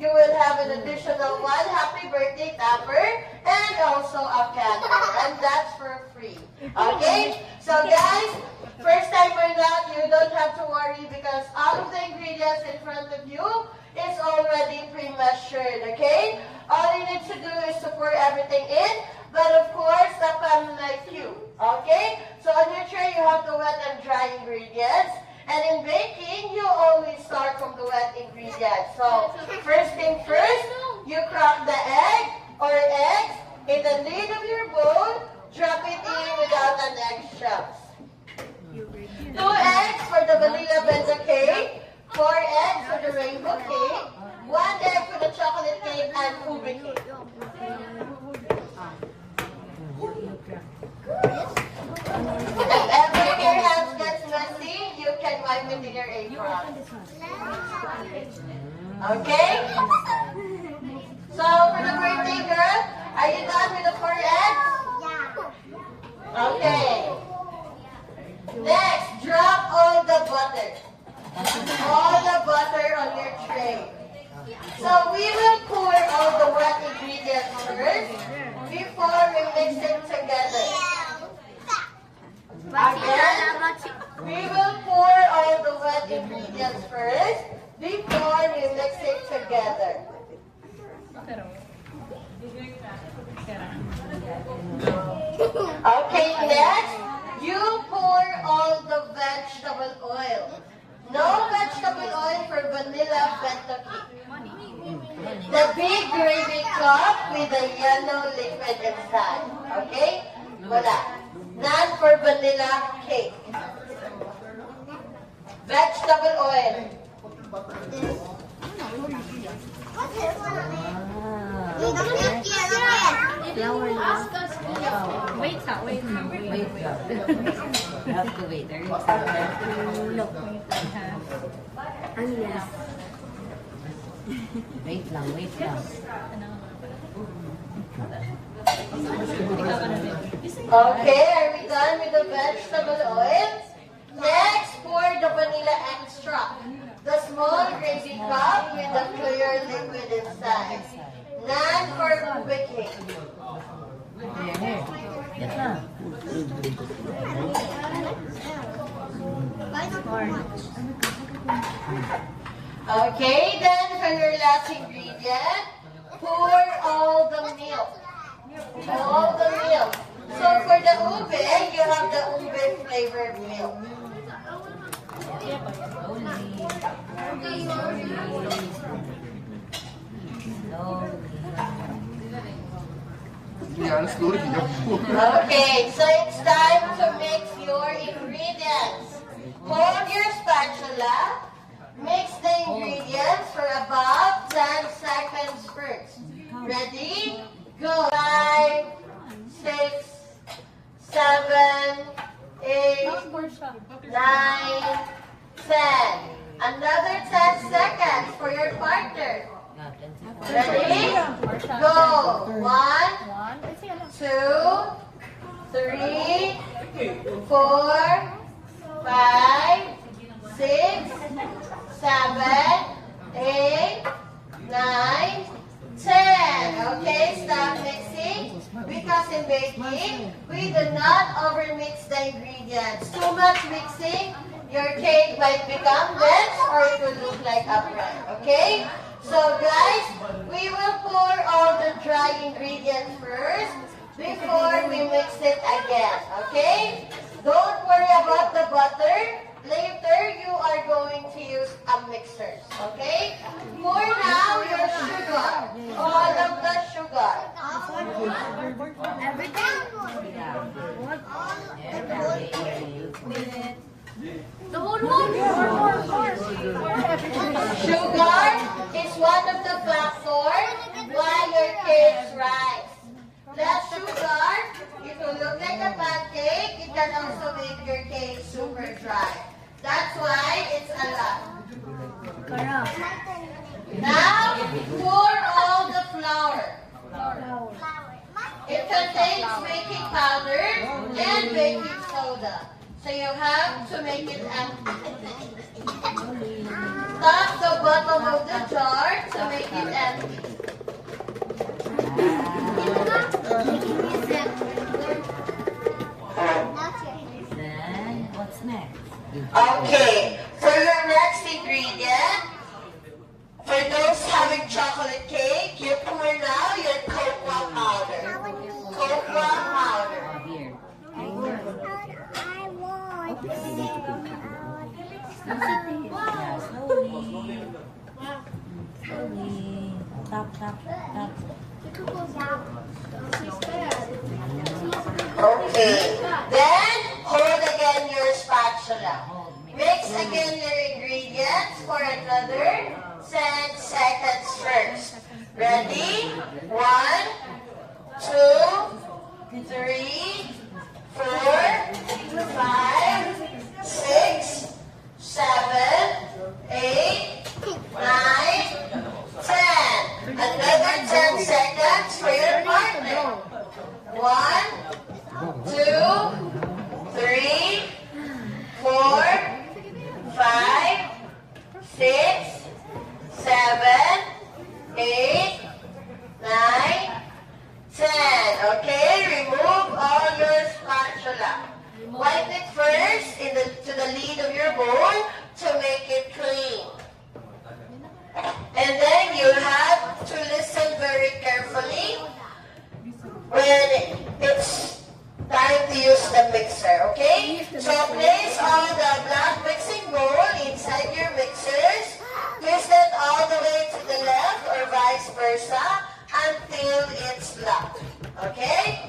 you will have an additional one happy birthday topper and also a candle. And that's for free. Okay? So guys, first timer not, you don't have to worry because all of the ingredients in front of you is already pre-measured. Okay? All you need to do is to pour everything in. But of course, the pan like you. Okay? So on your tray, you have the wet and dry ingredients. And in baking, you always start from the wet ingredients. So first thing first, you crack the egg or eggs in the lid of your bowl. Drop it in without an egg shells. 2 eggs for the vanilla bento cake. 4 eggs for the rainbow cake. 1 egg for the chocolate cake and ube cake. If ever your hands gets messy, you can wipe it in your apron. Okay? So, for the birthday girl, are you done with the 4 eggs? Okay. Next, drop all the butter. All the butter on your tray. So, we will pour all the wet ingredients first before we mix it together. Again, we will pour all the wet ingredients first before we mix it together. Okay, next, you pour all the vegetable oil. No vegetable oil for vanilla bento cake. The big gravy cup with the yellow liquid inside. Okay? Wala. None for vanilla cake. Vegetable oil. Wait. You have to wait. There is look. Yes. Wait lang. Okay, are we done with the vegetable oil? Next, pour the vanilla extract. The small gravy cup with the clear liquid inside. None for ube cake. Okay, then for your last ingredient, pour all the milk. All the milk. So for the ube, you have the ube flavored milk. Okay, so it's time to mix your ingredients. Hold your spatula. Mix the ingredients for about 10 seconds first. Ready? Go. 5, 6, 7, 8, 9, 10. Another 10 seconds for your partner. Ready? Go. 1, 2, 3, 4, 5, 6, 7, 8, 9, 10. Okay, stop mixing. Because in baking, we do not overmix the ingredients. Too much mixing, your cake might become dense or it will look like a bread. Okay? So guys, we will pour all the dry ingredients first before we mix it again. Okay? Don't worry about the butter. Later, you are going to use a mixer. Okay? For now, your sugar. All of the sugar. Everything? The whole one? Sugar is one of the factors why your cakes rise. Less sugar, it will look like a pancake. It can also make your cake super dry. That's why it's a lot. Now, pour all the flour. It contains baking powder and baking soda. So you have to make it empty. Tap the bottom of the jar to make it Okay, for your next ingredient, for those having chocolate cake, you pour now your cocoa powder. Cocoa powder. Oh, here. I want. Yeah, slowly. Slowly. Tap, tap, tap. Okay, then hold again your spatula. Mix again your ingredients for another 10 seconds first. Ready? 1, 2, 3, 4, 5, 6, 7, 8, 9, 10. Another 10 seconds for your partner. 1, 2, 3, 4, 5, 6, 7, 8, 9, 10. Okay, remove all your spatula. Wipe it first to the lid of your bowl to make it clean. And then you have to listen very carefully when it's time to use the mixer, okay? So place all the black mixing bowl inside your mixers. Twist it all the way to the left or vice versa until it's locked, okay?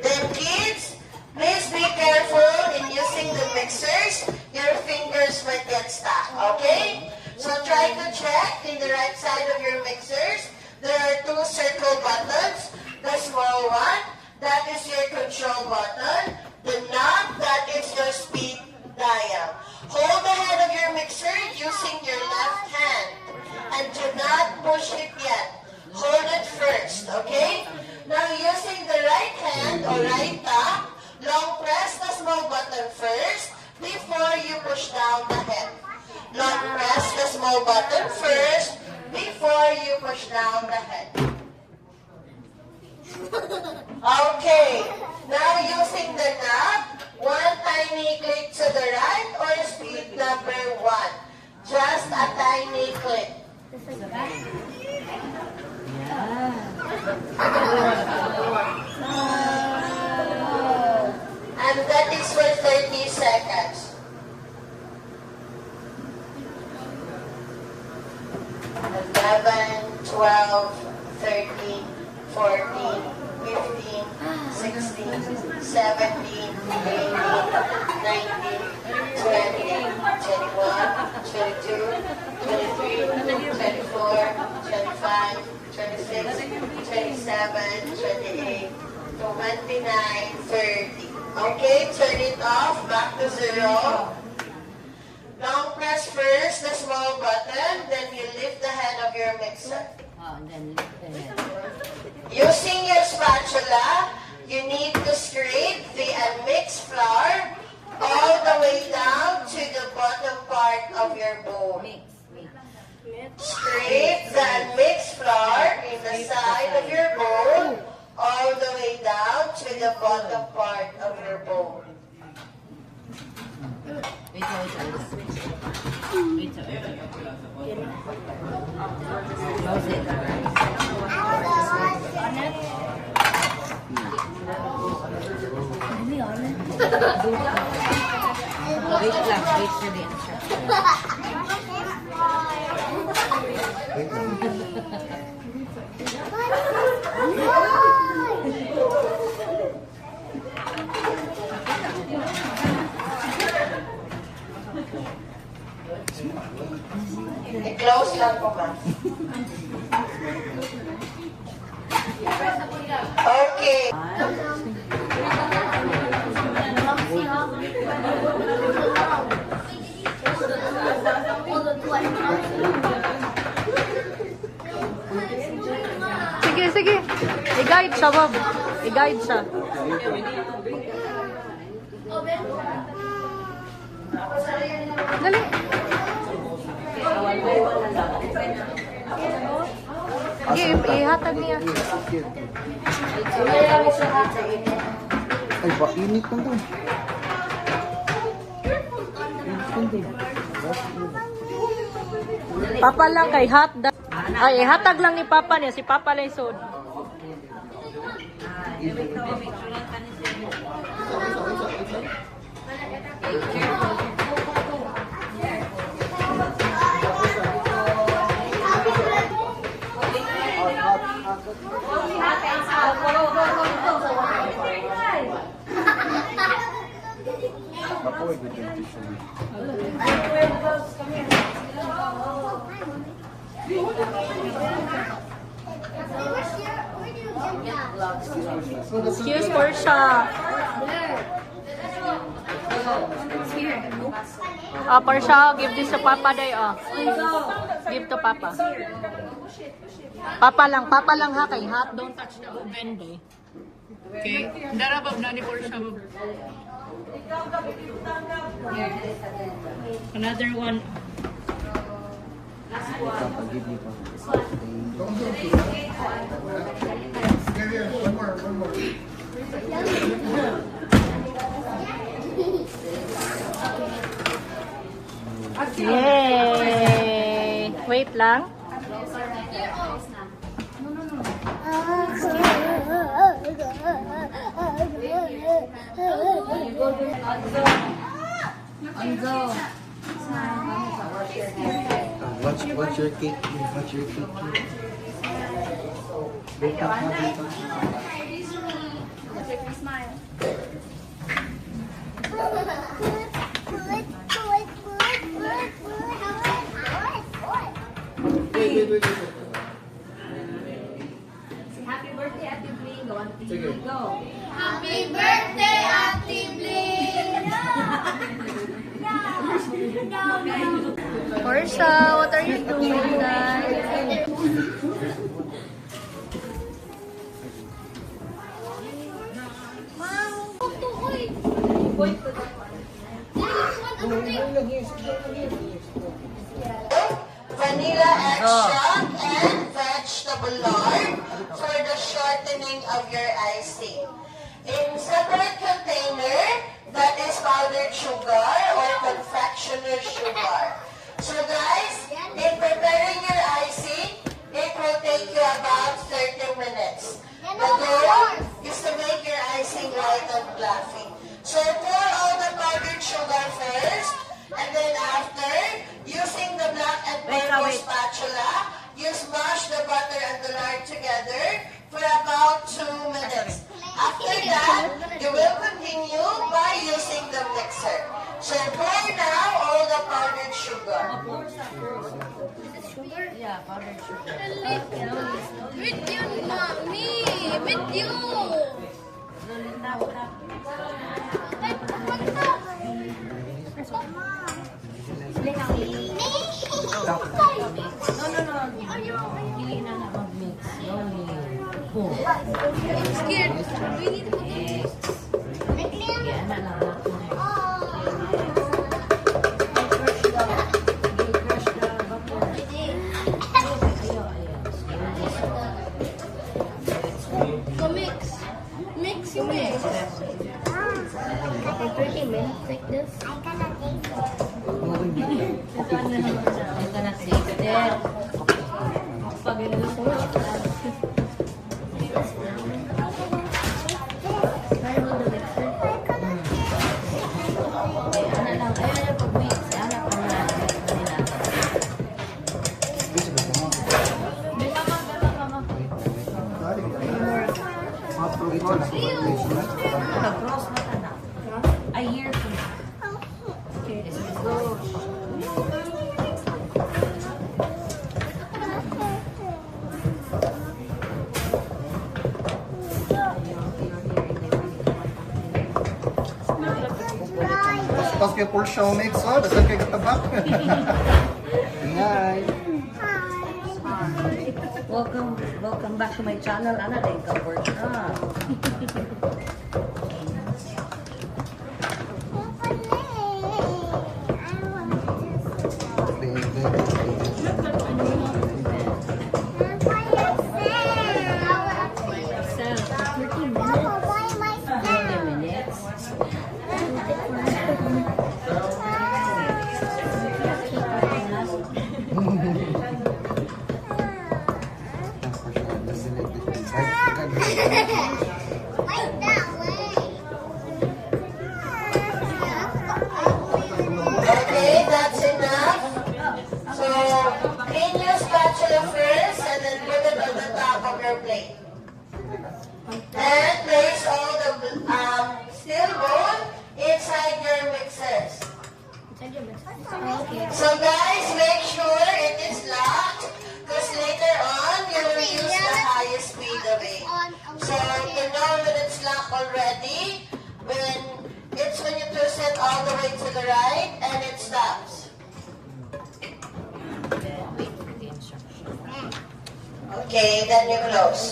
Then kids, please be careful in using the mixers. Your fingers might get stuck, okay? So try to check in the right side of your mixers. There are 2 circle buttons. The small one, that is your control button. The knob, that is your speed dial. Hold the head of your mixer using your left hand. And do not push it yet. Hold it first, okay? Now using the right hand or right thumb, long press the small button first before you push down the head. Long press the small button first before you push down the head. Okay, now using the knob, 1 tiny click to the right or speed number 1. Just a tiny click. And that is for 30 seconds. 11, 12, 13, 14, 15, 16, 17, 18, 19, 20, 21, 22, 23, 24, 25, 26, 27, 28, 29, 30. Okay, turn it off, back to 0. Long press first the small button, then you lift the head of your mixer. Oh, and then lift the head. Using your spatula, you need to scrape the unmixed flour all the way down to the bottom part of your bowl. Mix, mix. Scrape the unmixed flour in the side of your bowl all the way down to the bottom part of your bowl. Wait, hold it. Wait, hold it. Close it. Wait lang, wait for the instruction. I-close lang po ba? Okay. Sige, sige. I-guide siya, Bob. I-guide siya. Dali. Sige, ihatag niya. Ay, ba, init na to. Papa lang kay hot ay hatag lang ni Papa niya. Si Papa lang sud. Cheers, Portia. Portia, give this to Papa day, Give to Papa. Papa lang ha, kay hot. Don't touch the oven, day. Okay. Darabab na ni Portia. Another one. One more. Yay! Wait lang. What's your cake? What's your cake? Wait. Happy birthday, Ate Bling. Go, Ate Bling. Go. Happy birthday, Ate Bling! Portia, what are you doing, guys? Vanilla extract and vegetable lard for the shortening of your icing. In separate container, that is powdered sugar or confectioner sugar. So guys, in preparing your icing, it will take you about 30 minutes. The goal is to make your icing light and fluffy. So pour all the powdered sugar first, and then after, using the black and purple spatula, you smash the butter and the lard together for about 2 minutes. After that, you will continue by using the mixer. So pour now all the powdered sugar. Yeah, powdered sugar. With you, mommy! With you! No. Hindi na mag-mix. Boom. I'm scared. We need to put Yes. Yan na lang. Crush the vapor. go mix. Mix. After 30 minutes like this, I'm gonna taste it. Pag a year from now. This is Tapos kaya full show mix, dasal kayo katabak. Hi. Welcome back to my channel. Ana din ka work na. your plate. And place all the steel bowl inside your mixers. Okay. So guys, make sure it is locked because later on you will use the highest speed of it. So to know when it's locked already, when you twist it all the way to the right and it stops. Wait for the instruction. Okay, then you close.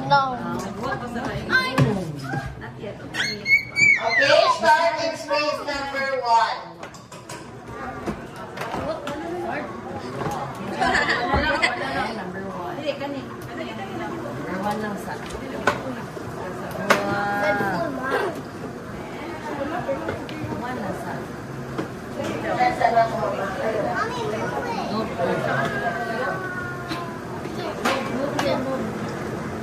No. Okay, start in space number 1. Number 1. Number 1 lang sa. One lang sa. That's enough for me.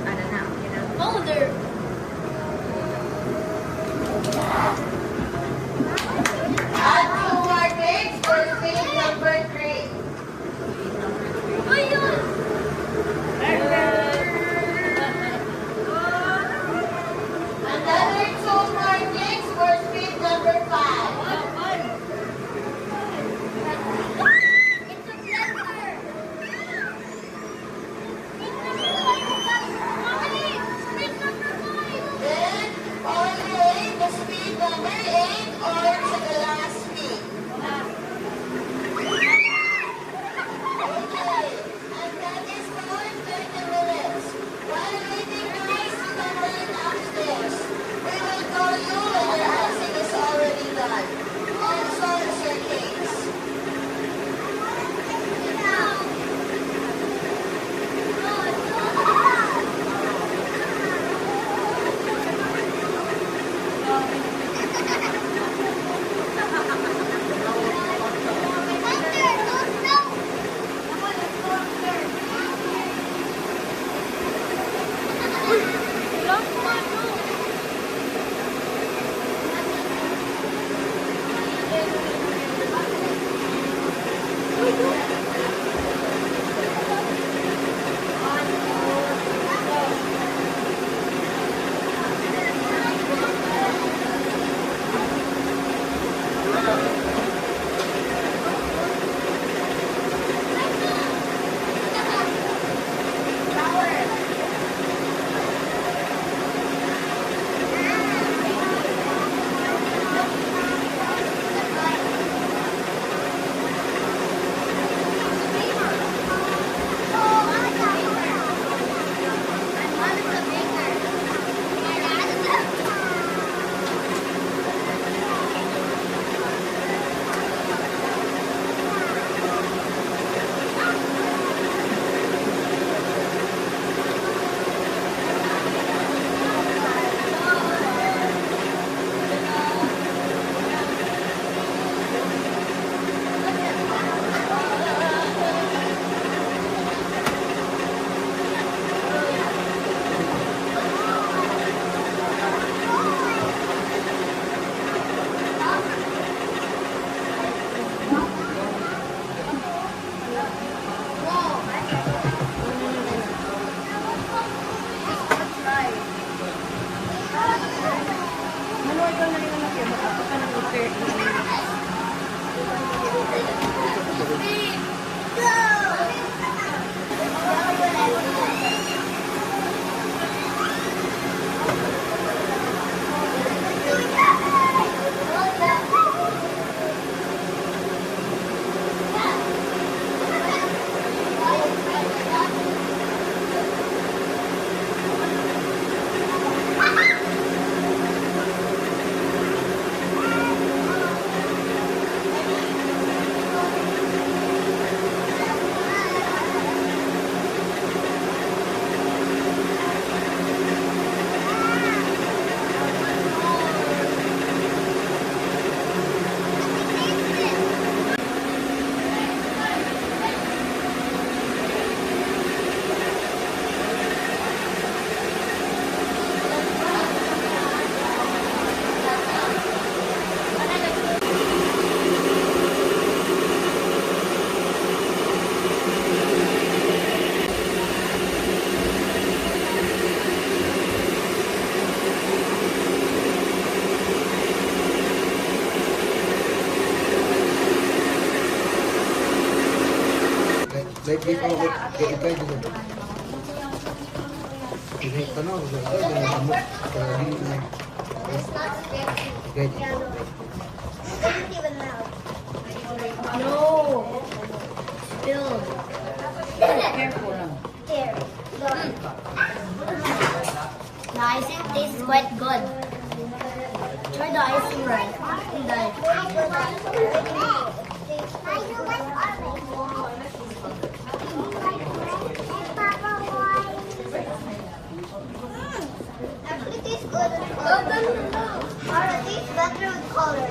Ano na? Okay na. Older. Add 2 more cakes for space number 3. Ayun. Another 2 more cakes for speed number 5. It's a blender. Mommy, speed number 5. Then, all the way to speed number 8 or to the last speed. Okay, and that is for 30 minutes. While waiting guys, you can run upstairs. We will call you when your icing is already done. Also, is your cakes. Like dito, ikay dito. Ini tanong, ikay dito. Doesn't even melt. No. Spill. Careful lang. Here, look. The icing tastes quite good. Try the icing right. And then, I do like orange. Papa, why? Actually, it tastes good with color. It tastes better with color.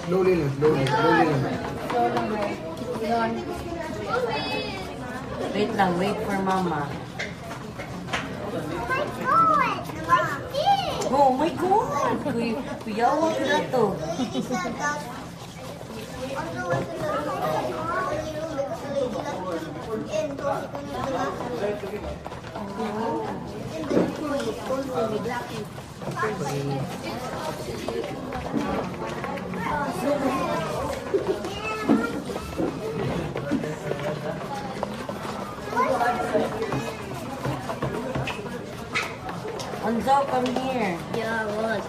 Slowly lang, slowly lang. Wait lang, wait for mama. Oh my God! Kuyawa ko na to. Anzo, come here. yeah, what?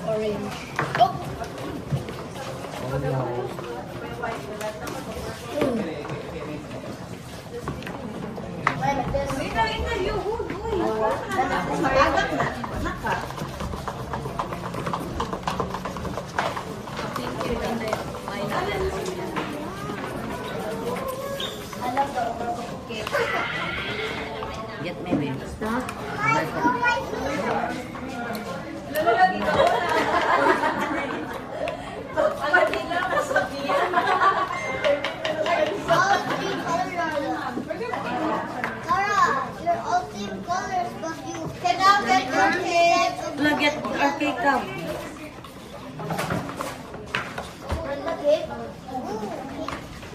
Orange. Get me, baby. Can now get your kids. Look, get our cake cup.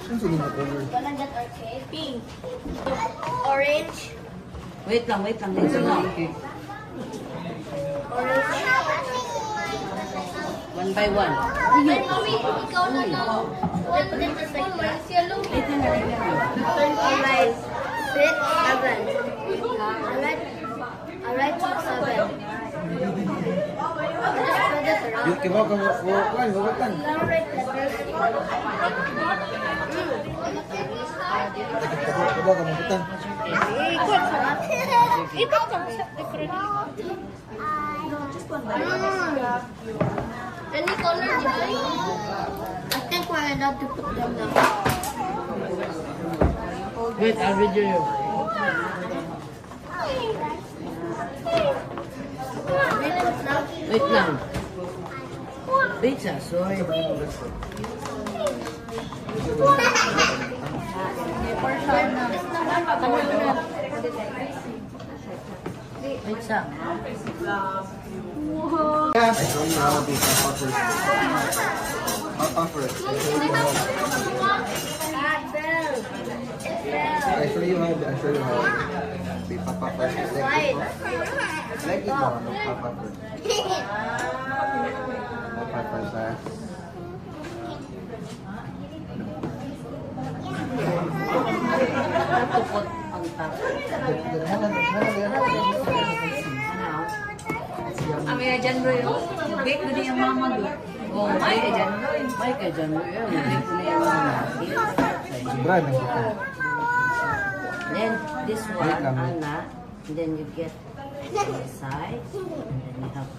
Ano sila na color? Gonna get our cake. Pink. Orange. Wait lang, wait lang. Wait lang. One by one. Then, mommy, ikaw na lang. Then the second one is yellow. Wait lang, wait lang. Alright. 6, 7. Alright, 6, 7. Just spread it around. Yung kibaw ka mo, huwag Alright, letters. Kibaw ka mo, butang. Ikot sarap. Ikot sarap. Any color, di ba? I think we're allowed to put them down. Wait, I'll video you. Wait lang. Wait sa, sorry. Wait sa. I show you how to be papa first. Papa first. I show you how to be papa first. Like it more, papa first. Papa first, ha? Napukot ang tap. Ami ajan bro yun. Bake ko din yung mama doon. Oh, may ajan bro yun. May ajan bro yun. Bake ko din yung mama. Sobra na kita. Then this one, Wait lang. Anna. And then you get the side. And then you have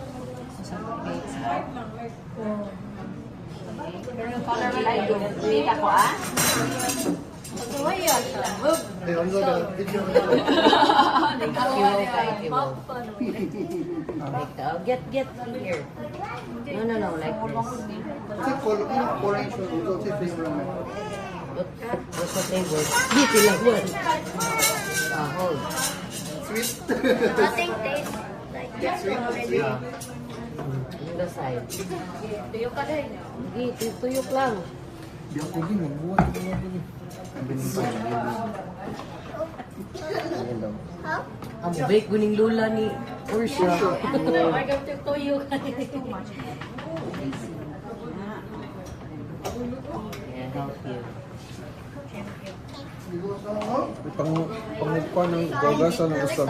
ay, dumit ako ah. Hey, I'm gonna video. Get here. No, like this. Take orange one. Go take this one. What's the flavor? Dito lang yun. Hold. Sweet. Nothing tastes like this already. On the side. Tuyok ka din. Hindi, tuyok lang. Di ako tingin, magbuhat ko na tingin. Ang binibay. Ayan daw. Ang bake guning lula ni Ursha. you. Pangkuha ng gagasan ng usap.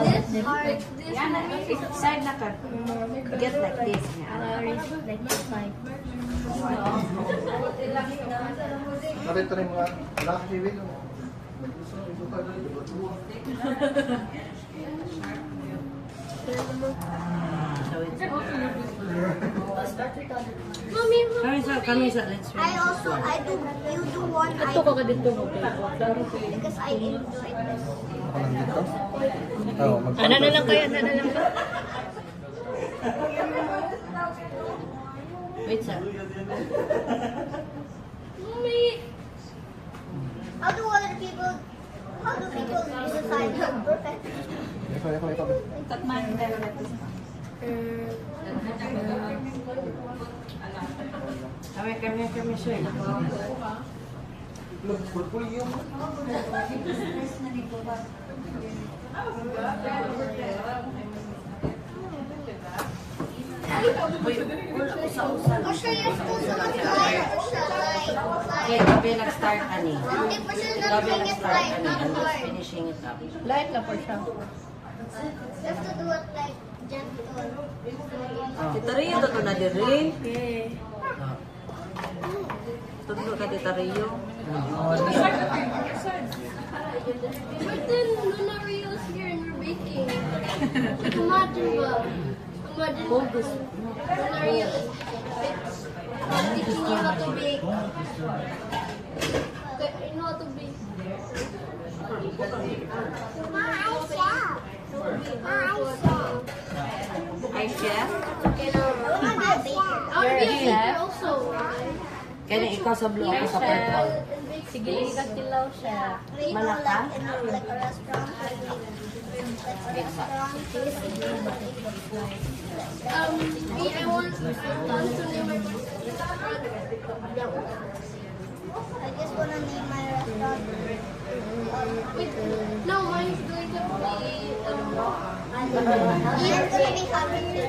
Side na ka. Get like this. Like this side. Narito rin mga anak kiwin. Mommy, Kamisa, let's I also, you do one. I Ito do, ka dito mo. because I enjoyed this. Ako lang dito. Oo, Ano na lang kaya? Ano na lang ka? Wait, sir. mommy. How do other people, how do people decide how perfect? Ikaw. Kami, sir. Look, purple yung. Or siya yung school sa light, or siya light. Okay, gabi nag-start, ani. Hindi pa siya Gabi not make it nag-start, light, ani. not I'm just hard. finishing it up. Light na po siya. You have to do it like gentle. Tita Rio, ito na din. Tudlo ka, Tita Rio. But then Luna Rio's here and we're baking. Imagine what? Imagine Luna Rio is teaching you how to bake. You know how to bake. Hi, chef. I'll be a baker also. Kaya ikaw sa blue, ako sa purple. Sige, ikatilaw siya. Malaka? Like a restaurant. Me, I want to name my restaurant. I just wanna name my restaurant. Wait, no, mine's going to be, Ian's gonna be happy.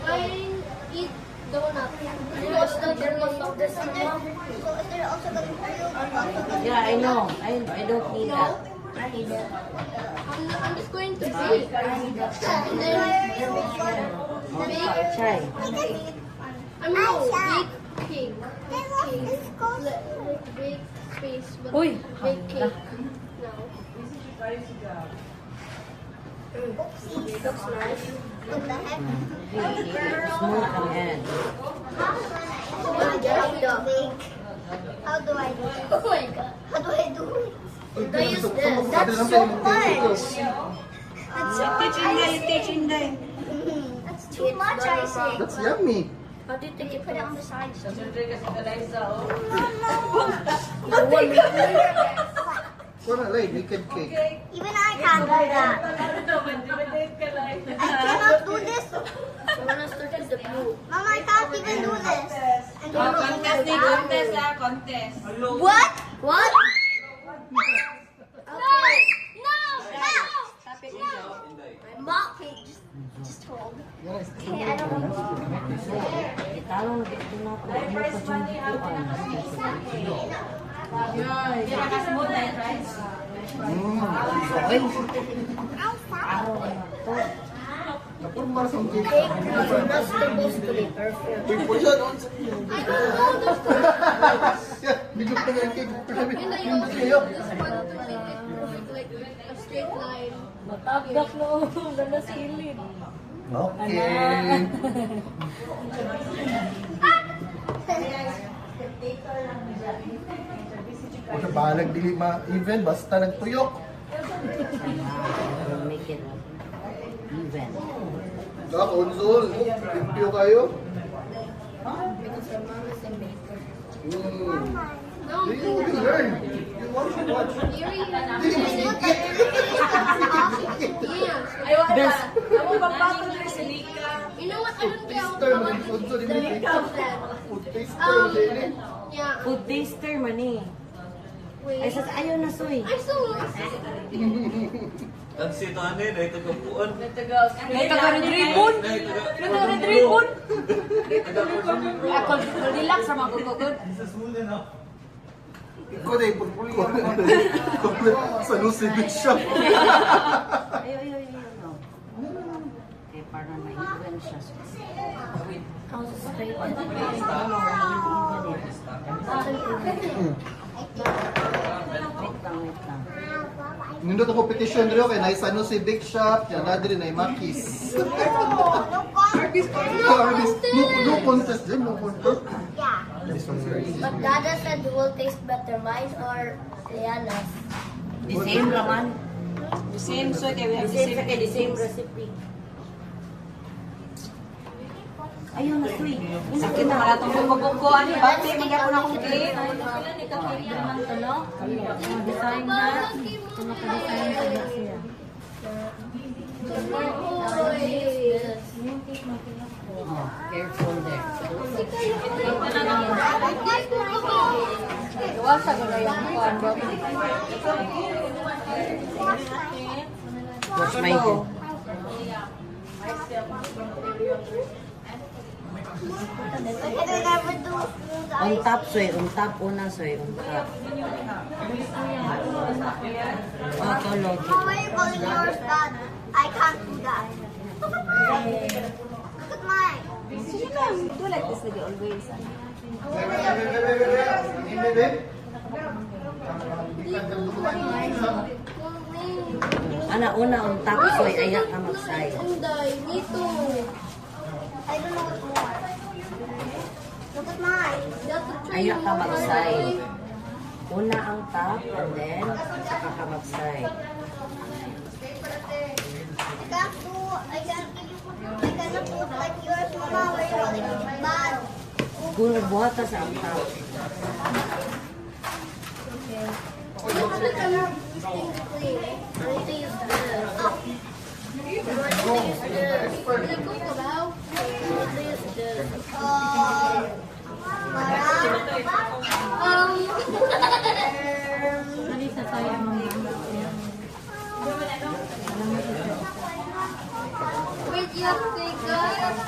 mine eat donut. What's the donut of this So is there also gonna be also Yeah, I know. I don't need that. I'm just going to bake. And then bake. Try. I'm no bake cake. Bake cake. Like bake space, but Uy. bake cake. Now. Oopsie. Looks nice. What the heck? Smooth ang head. How do I do it? Oh my god. How do I do it? That's That's so much. Teach Inday. That's too much, I say. That's yummy. How do you think you Put it on the side. Kuha na lang, naked cake. Even I can't do that. I cannot do this. I want to start with the blue. Mama, I can't even do this. And you're looking at that. Contest. What? What? Okay. No! No! Mom, okay, just hold. Okay, I don't know. Italong dito na ako. Ano pa dyan? Ay, araw na to. Napun para sa cake. That's supposed to be perfect. Uy, po siya doon. I don't know this Yeah, bigyan ko na yung cake. And I Yung also kayo. this one to make it perfect, like a straight line. Matagdak no. Ganda silid. Okay. Kung sa balag dili ma-even, basta nagtuyok. I'll make it even. Sa console, limpyo kayo. No, You learn. You want to watch. Yuri. Yeah. Best. You know what? I don't care. Taster, man. Console, hindi. Food taster, dili. Yeah. Food taster man eh. Ay, Wait. sas ayaw na soy. I still want. Ang sitane na ito kapuan. May taga-red ribbon. May taga-red ribbon. Ako, relax sa mga kukukod. Ikaw na ipagpuli ako. Sa Lucy Beach shop. Ayo. Okay, para ma-influence siya. How's it straight? Wait lang. Nindot ang competition rin kay Nai San Lucy Big Shop. Yan na din ay Makis. Arby's. No contest din, no contest. Yeah. This one's very easy. But Dada said who will taste better, mine or Liana's? The same raman. The same, so okay, we have The same recipe. Ayun na, sweet. Sakit na wala itong bubuko. Ano ba? Tingnan ko na akong clean. Design na. Naka-design sa siya. Oh, careful there. Iwasa ko na yung kuwan, bro. Wash my hand. I can never do On top, soy. On top, una, soy. On top. Oh, tulog. How are you calling yours, Dad? I can't do that. Look at mine. Sige na, do like this lagi always. Ana, una, on top, soy. Ayak ka mag-side. Anday, dito. I don't know what's more. Look at mine. Ayak ka mag-side. Una ang top, and then, saka ka mag-side. I cannot do like yours, Mama. Where you calling it bad? Kung buhata sa ang top. Wait, you have to take guys.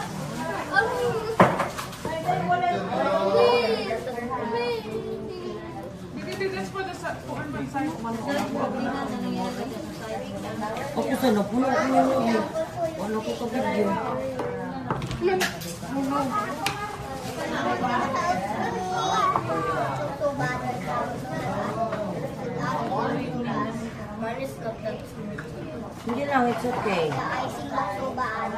Ako sa napuno ko yun. Wala ko ka video. So bad right now. Mine is not that smooth. Hindi lang, it's okay. The icing looks so bad.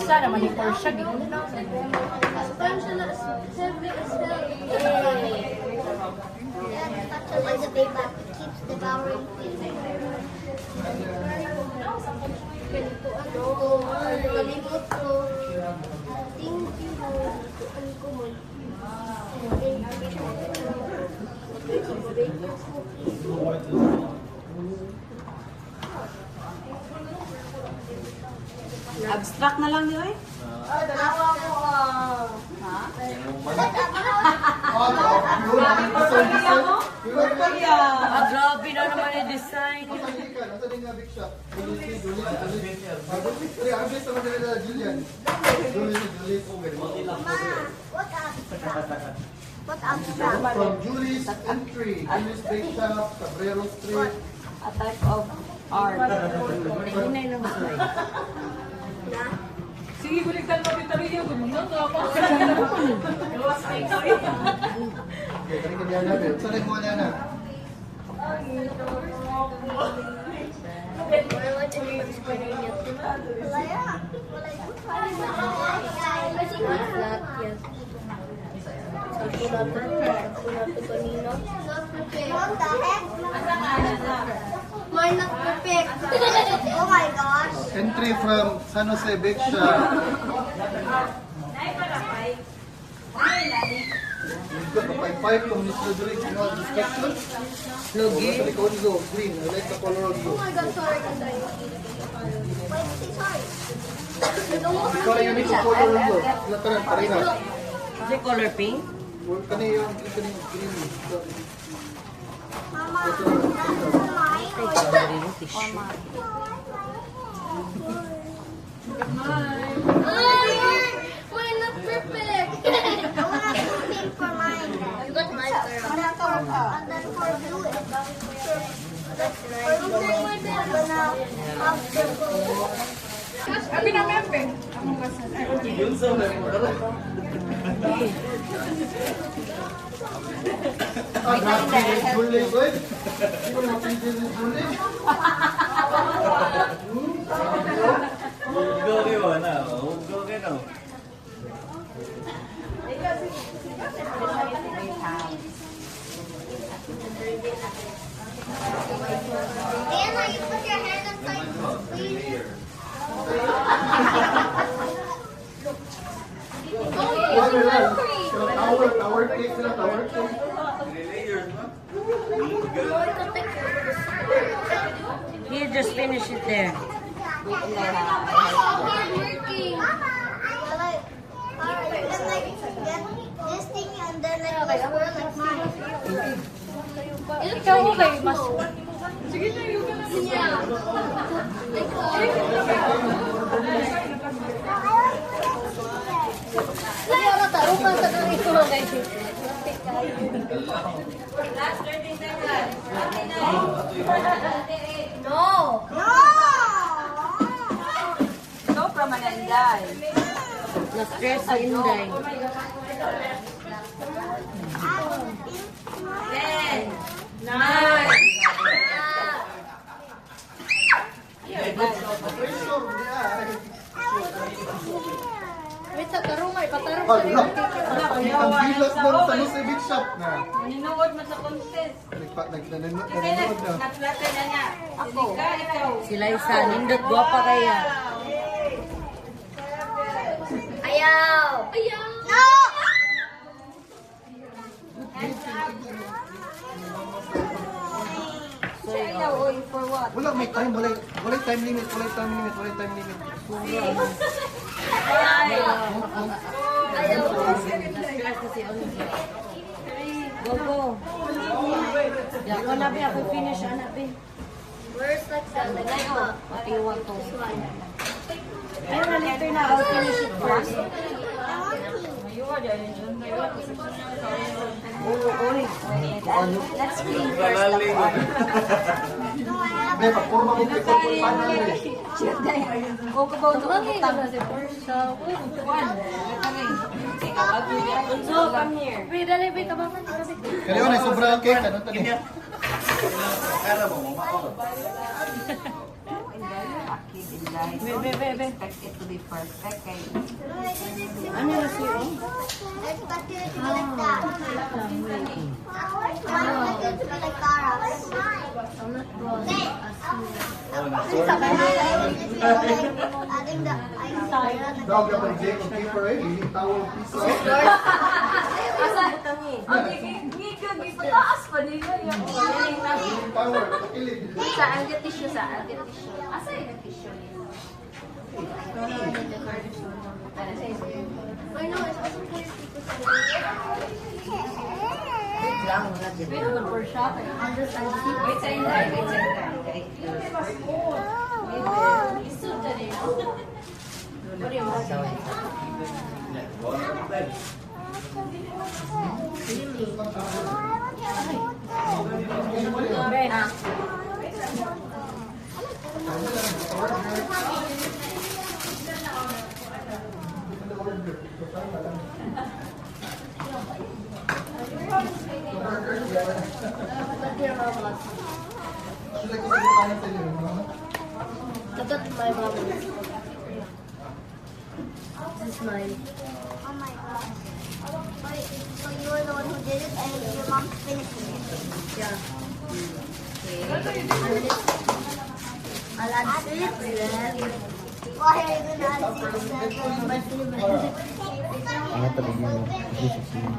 Sana manipur siya. Suspension is heavy as hell. Like the big bag, it keeps devouring things. Ganito ano, kalimot ko. Thank you. Ano ko mo? Abstract na lang niyo eh. Ah, grabe na naman yung design. What abstract? From Julie's Entry, Julie's Bake Shop, Cabrero Street. A type of art. Hinay lang soy. Sige, guligtan mo kita rin yung gumunod ako. Okay, kani ka niya na. Saan ay mo niya na? What the heck? Mine not perfect. Oh my gosh. Entry from San Jose Bake Shop. 5-5 kung Miss Rodrigo, you know, distraction. Logi. Sa likod go, green. I like the color of you. Oh my God, sorry, Kanday. Why did you say sorry? Ikaw rin yung ito color of you. Lataran, parina. Is it color pink? Kani yung green. Mama, that's mine or Mine not perfect. I want to pink for mine. You got mine, girl. And then for blue, it's for blue, I'm gonna have purple. Yun sa memory. Napili bully, good. Hindi mo napili bully. Huwag kayo na. Huwag kayo na. Anna, you put your hand inside, please. Water lang. Tower cake sila, tower cake. Layers na. Here, just finish it there. Hard working. Alright, you can like get this thing and then like a square like mine. Ikaw okay, mas. Sige na yun. Yeah. Ay, ano tarukan sa kang ito guys. No! No! No from Mananday. Na-stress sa Inday. 10, 9. Wait, sa tarungan, ipatarong Oh, look. Ang bilas ng San Jose Big Shop na. Nanonood mo sa contest. Nanonood Kaya na. nag-flatter na niya. Ako. Ikaw. Sila isa, nindot guwapa kaya. Ayaw! Ayaw. No! So ikaw, oy, for what? Wala, may time. Wala time limit. Wala time limit. Wala time limit. Na-stress na si Olive. Go, go. Yan ko na, be. Ako finish, anak, be. Where's like that? Like that? What do you want to? Ayun na, later na. I'll finish it first. Let's clean first. Malalim. May pagpurma ko kay Purple Panel. Kung kabaw na utang. Unso, come here. Wait, dali, wait, kabaman. Kaya na, sobrang cake. Ano tani? Kaya mo, mama. Expect it to be perfect. Kay Ano na siya? I expect it to be like that. I expect it to be like Tara. Where's mine? Adding the ice. Dog yung Jake of paper eh. Hindi tawag piso. ipataas pa nila yung Tower, nakilid. sa ang tissue sa ang tissue. Asa yung tissue niya? I know, it's also clear people say. Wait naman for shop. Wait sa inday. Wait sa inday. That's my mom. This is mine. Oh my god. Wait, so you were the one who did it and your mom finished it? Yeah. I'll add sweet bread. Why are you gonna add sweet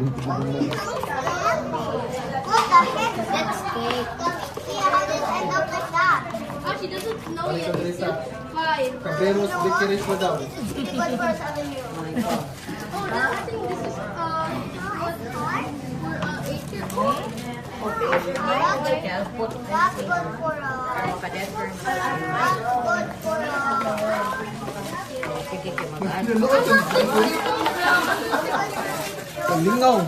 bread? She doesn't know Balik yet. ka dali It's sa still 5. Cabreros Bakeries mo daw. Good for 7 years. Oh, I think this is for 8-year-old. That's good for Ninuot ang Paglingaw. You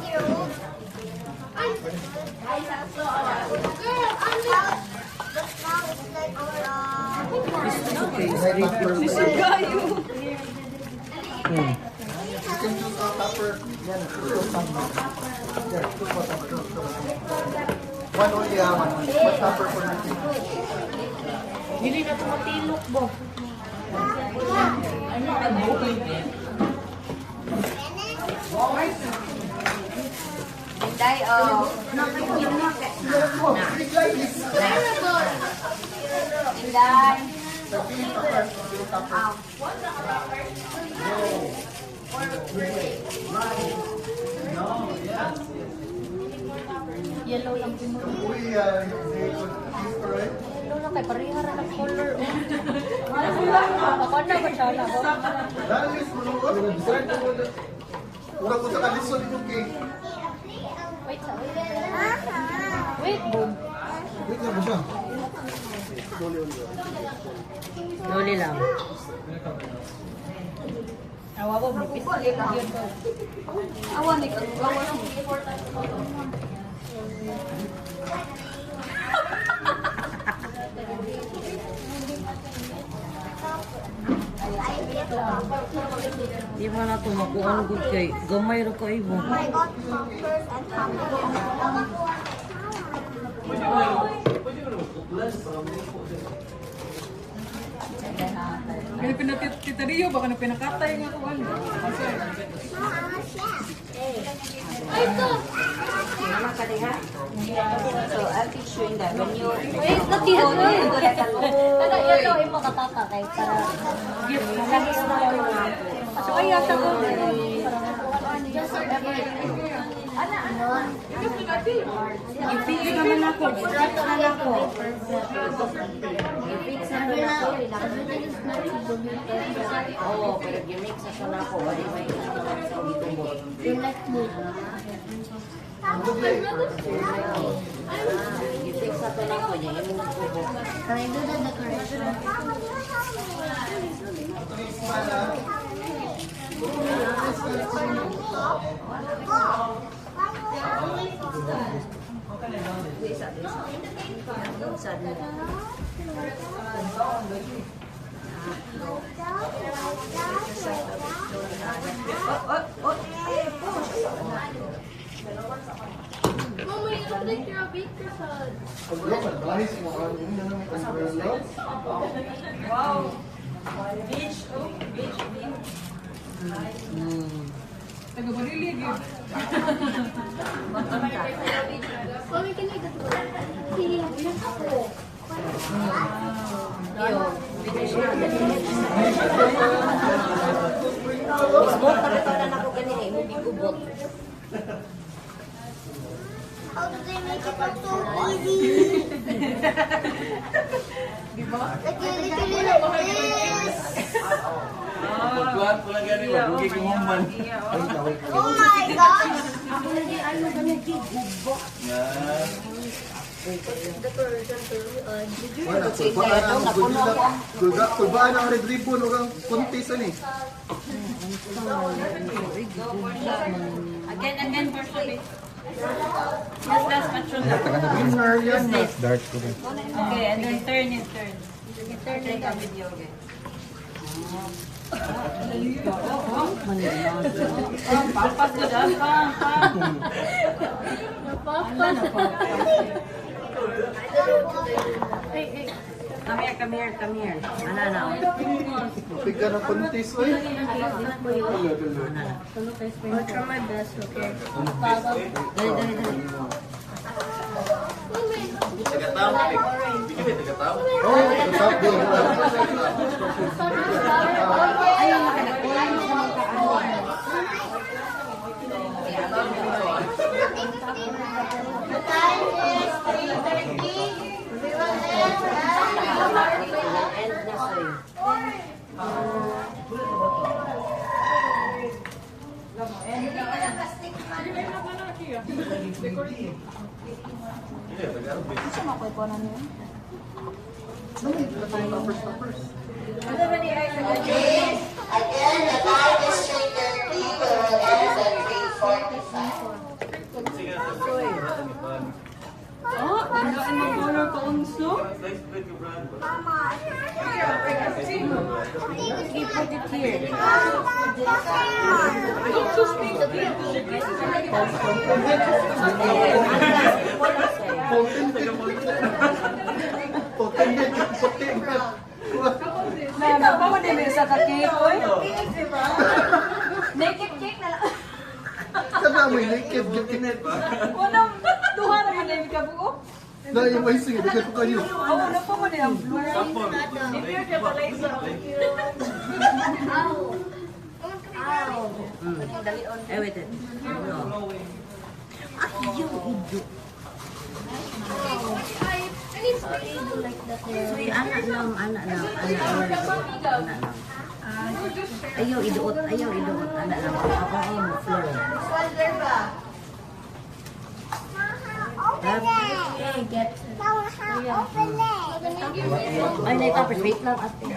can choose a topper. Yan, choose a topper. There, choose a topper. One only, one topper for your team. Dili na ito matilok bo. Day, Yellow lang po mo. Uy, they could choose for it. Yellow lang kay parihara ng color. Ako na ba siya na? Dahil is manuot, design ko muna. Mura ko sa kalisod yung cake. Wait, wait, boom. Wait lang ba siya? Loli lang. Awa ko, nipis lang yun. Awa ni ko. Di mo na ito makuha good kay gamay ra ka ibo. I got pumpers and Kaya pinatita Rio, baka na pinakatay nga kuwan. Ay, ito. So, I'll teach you in that. When you... Wait, natihan mo. Kada yellow ay makatata kay para gift mo kahit na yung so ay asa ko i-fix naman ako start na ako i-fix naman ako oo pero gimix sa na ako wala may sa gitubo i-fix sa to na ako niya yung tubo. Can I do the decoration? Mama, you look like you're a baker's son. Pag yung advice mo, yun na naman ang umbrella. Taga-barili, give. Mommy, can I get one? Smoke na ito na ako ganyan eh, hindi kubot. How do they make it look so easy? Like you literally like this. Pagkuhan ko lang ganun, mabugi kong human. Oh my gosh! Wala, kulbaan ang kulbaan ang red ribbon o ang kuntisan eh. Again, for sure. Yes, last match on Winner yan na. Okay, and then turn. Turn the video again. Papas ko dyan, Come here. Ano na? Piga ng kuntis oy. I'll try my best, okay? Dali. Taga-tao, hindi kami taga-tao. Oh, stop din. The time is 3:30. We will end at Okay, again, the time is 3:30. We will end at 3:45. Oh, ang color ko unso. Mama. Okay, put it here. Nana pa mo din sa cake, oy. Naked cake na lang. Sabi mo, naked, gift. Unang duha na man din ka buo. Na yung may sige, bigyan ko kayo. Oh, una pa mo din ang blue. Eh, wait. No. Uy, anak lang. Ayaw iduot. Anak lang. Ako ang floor. Wonder ba? Open it. Mama, open it. Ay, naitapos. Wait lang. Ate.